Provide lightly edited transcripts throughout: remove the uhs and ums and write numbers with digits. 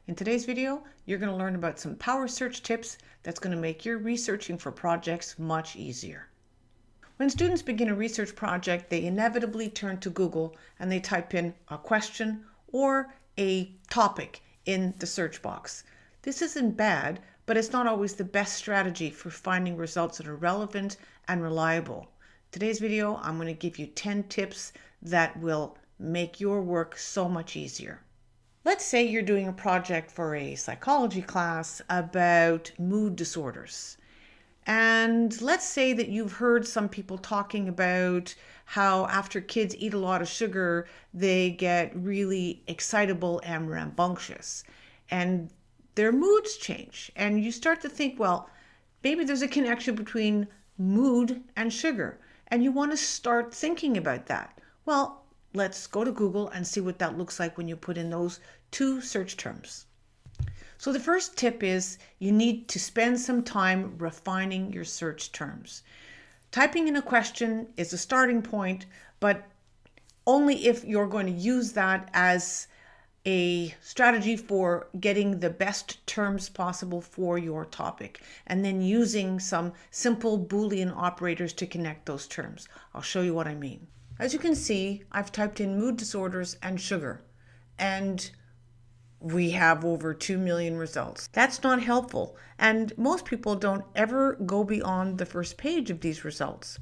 In today's video, you're going to learn about some power search tips that's going to make your researching for projects much easier. When students begin a research project, they inevitably turn to Google and they type in a question or a topic in the search box. This isn't bad, but it's not always the best strategy for finding results that are relevant and reliable. Today's video, I'm going to give you 10 tips that will make your work so much easier. Let's say you're doing a project for a psychology class about mood disorders. And let's say that you've heard some people talking about how after kids eat a lot of sugar, they get really excitable and rambunctious. And their moods change. And you start to think, well, maybe there's a connection between mood and sugar. And you want to start thinking about that. Well, let's go to Google and see what that looks like when you put in those two search terms. So the first tip is you need to spend some time refining your search terms. Typing in a question is a starting point, but only if you're going to use that as a strategy for getting the best terms possible for your topic, and then using some simple Boolean operators to connect those terms. I'll show you what I mean. As you can see, I've typed in mood disorders and sugar, and we have over 2 million results. That's not helpful, and most people don't ever go beyond the first page of these results.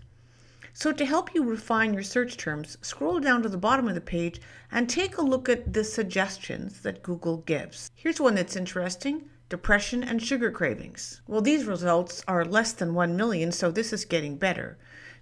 So to help you refine your search terms, scroll down to the bottom of the page and take a look at the suggestions that Google gives. Here's one that's interesting: depression and sugar cravings. Well, these results are less than 1 million, so this is getting better.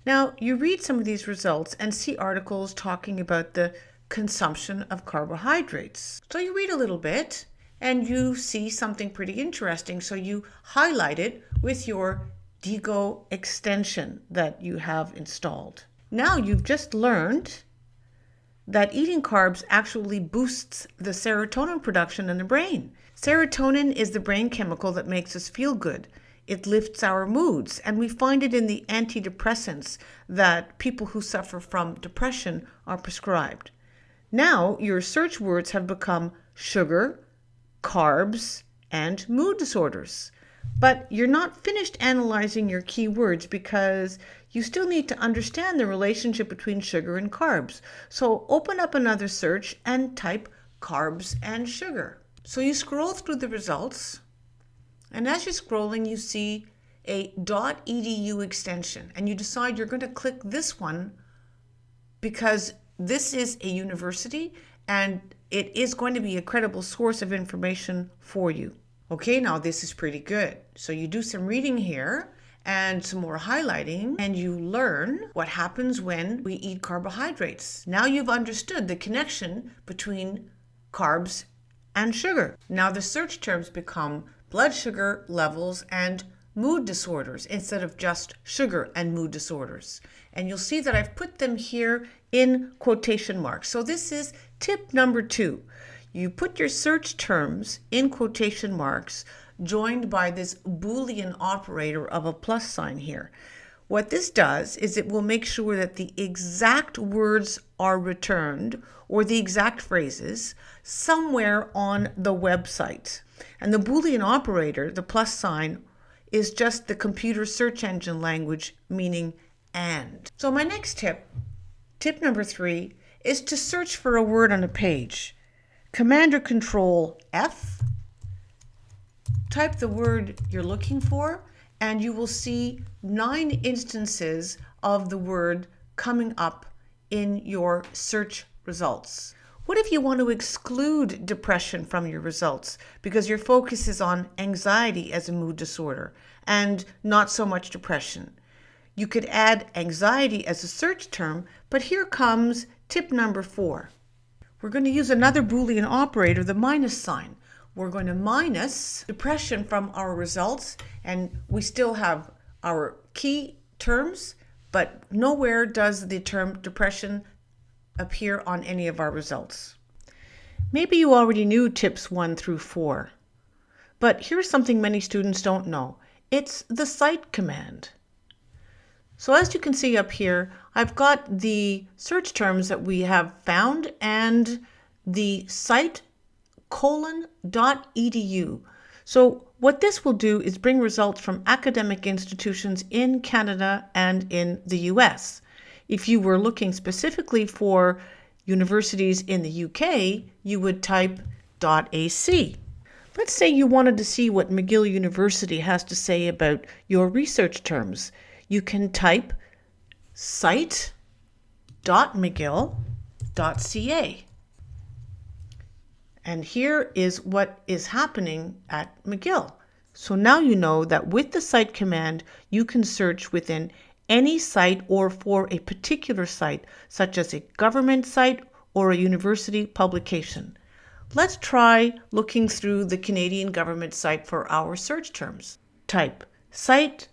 Now, you read some of these results and see articles talking about the consumption of carbohydrates. So you read a little bit and you see something pretty interesting, so you highlight it with your Diigo extension that you have installed. Now you've just learned that eating carbs actually boosts the serotonin production in the brain. Serotonin is the brain chemical that makes us feel good. It lifts our moods, and we find it in the antidepressants that people who suffer from depression are prescribed. Now your search words have become sugar, carbs, and mood disorders. But you're not finished analyzing your keywords because you still need to understand the relationship between sugar and carbs. So open up another search and type carbs and sugar. So you scroll through the results, and as you're scrolling, you see a .edu extension, and you decide you're going to click this one because this is a university and it is going to be a credible source of information for you. Okay, now this is pretty good. So you do some reading here and some more highlighting, and you learn what happens when we eat carbohydrates. Now you've understood the connection between carbs and sugar. Now the search terms become blood sugar levels and mood disorders instead of just sugar and mood disorders. And you'll see that I've put them here in quotation marks. So this is tip number 2. You put your search terms in quotation marks joined by this Boolean operator of a plus sign here. What this does is it will make sure that the exact words are returned, or the exact phrases, somewhere on the website. And the Boolean operator, the plus sign, is just the computer search engine language, meaning and. So my next tip number 3, is to search for a word on a page. Command or Control F, type the word you're looking for, and you will see 9 instances of the word coming up in your search results. What if you want to exclude depression from your results because your focus is on anxiety as a mood disorder and not so much depression? You could add anxiety as a search term, but here comes tip number 4. We're going to use another Boolean operator, the minus sign. We're going to minus depression from our results, and we still have our key terms, but nowhere does the term depression appear on any of our results. Maybe you already knew tips 1 through 4, but here's something many students don't know. It's the cite command. So as you can see up here, I've got the search terms that we have found and the cite mcgill.edu. So what this will do is bring results from academic institutions in Canada and in the US. If you were looking specifically for universities in the UK, you would type .ac. Let's say you wanted to see what McGill University has to say about your research terms. You can type site.mcgill.ca. And here is what is happening at McGill. So now you know that with the site command, you can search within any site or for a particular site, such as a government site or a university publication. Let's try looking through the Canadian government site for our search terms. Type site.gc.ca.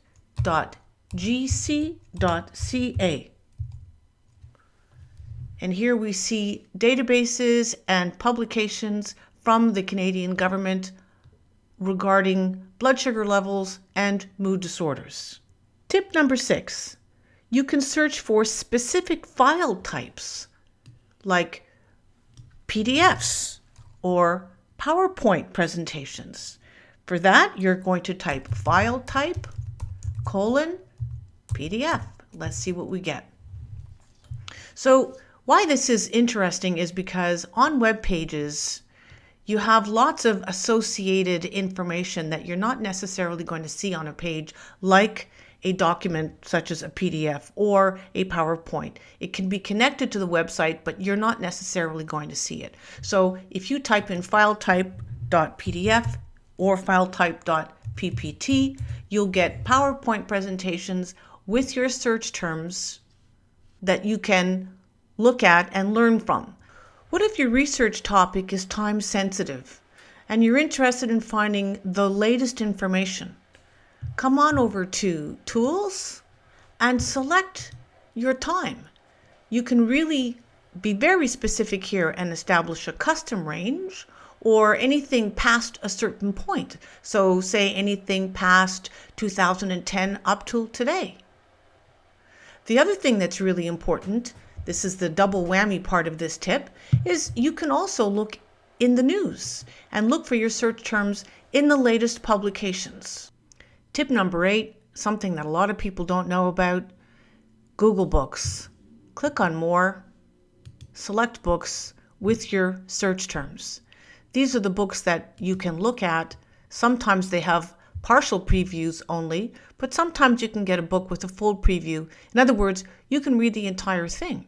And here we see databases and publications from the Canadian government regarding blood sugar levels and mood disorders. Tip number 6, you can search for specific file types like PDFs or PowerPoint presentations. For that, you're going to type file type : PDF. Let's see what we get. So why this is interesting is because on web pages, you have lots of associated information that you're not necessarily going to see on a page, like a document such as a PDF or a PowerPoint. It can be connected to the website, but you're not necessarily going to see it. So if you type in filetype.pdf or filetype.ppt, you'll get PowerPoint presentations with your search terms that you can look at and learn from. What if your research topic is time sensitive and you're interested in finding the latest information? Come on over to Tools and select your time. You can really be very specific here and establish a custom range or anything past a certain point. So say anything past 2010 up till today. The other thing that's really important, this is the double whammy part of this tip, is you can also look in the news and look for your search terms in the latest publications. Tip number 8, something that a lot of people don't know about, Google Books. Click on More, select Books with your search terms. These are the books that you can look at. Sometimes they have partial previews only, but sometimes you can get a book with a full preview. In other words, you can read the entire thing.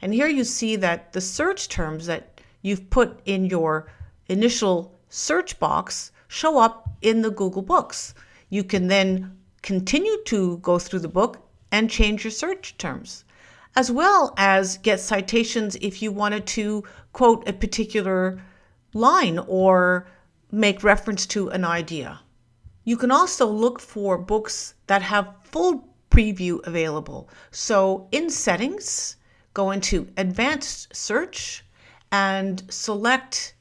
And here you see that the search terms that you've put in your initial search box show up in the Google Books. You can then continue to go through the book and change your search terms, as well as get citations if you wanted to quote a particular line or make reference to an idea. You can also look for books that have full preview available. So in Settings, go into Advanced Search and select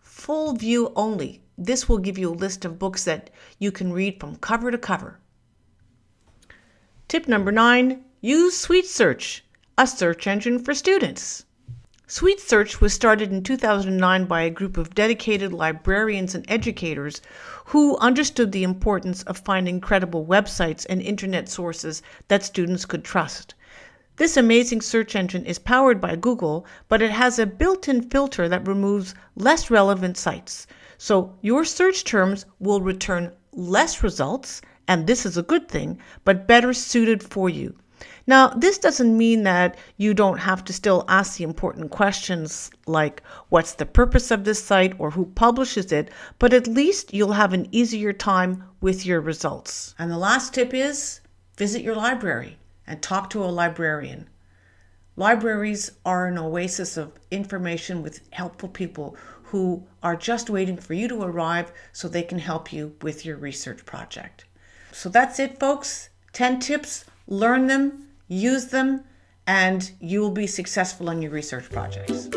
Full View Only. This will give you a list of books that you can read from cover to cover. Tip number 9, use SuiteSearch, a search engine for students. SuiteSearch was started in 2009 by a group of dedicated librarians and educators who understood the importance of finding credible websites and internet sources that students could trust. This amazing search engine is powered by Google, but it has a built-in filter that removes less relevant sites. So your search terms will return less results, and this is a good thing, but better suited for you. Now, this doesn't mean that you don't have to still ask the important questions like what's the purpose of this site or who publishes it, but at least you'll have an easier time with your results. And the last tip is visit your library and talk to a librarian. Libraries are an oasis of information with helpful people who are just waiting for you to arrive so they can help you with your research project. So that's it, folks. 10 tips, learn them, use them, and you will be successful in your research projects.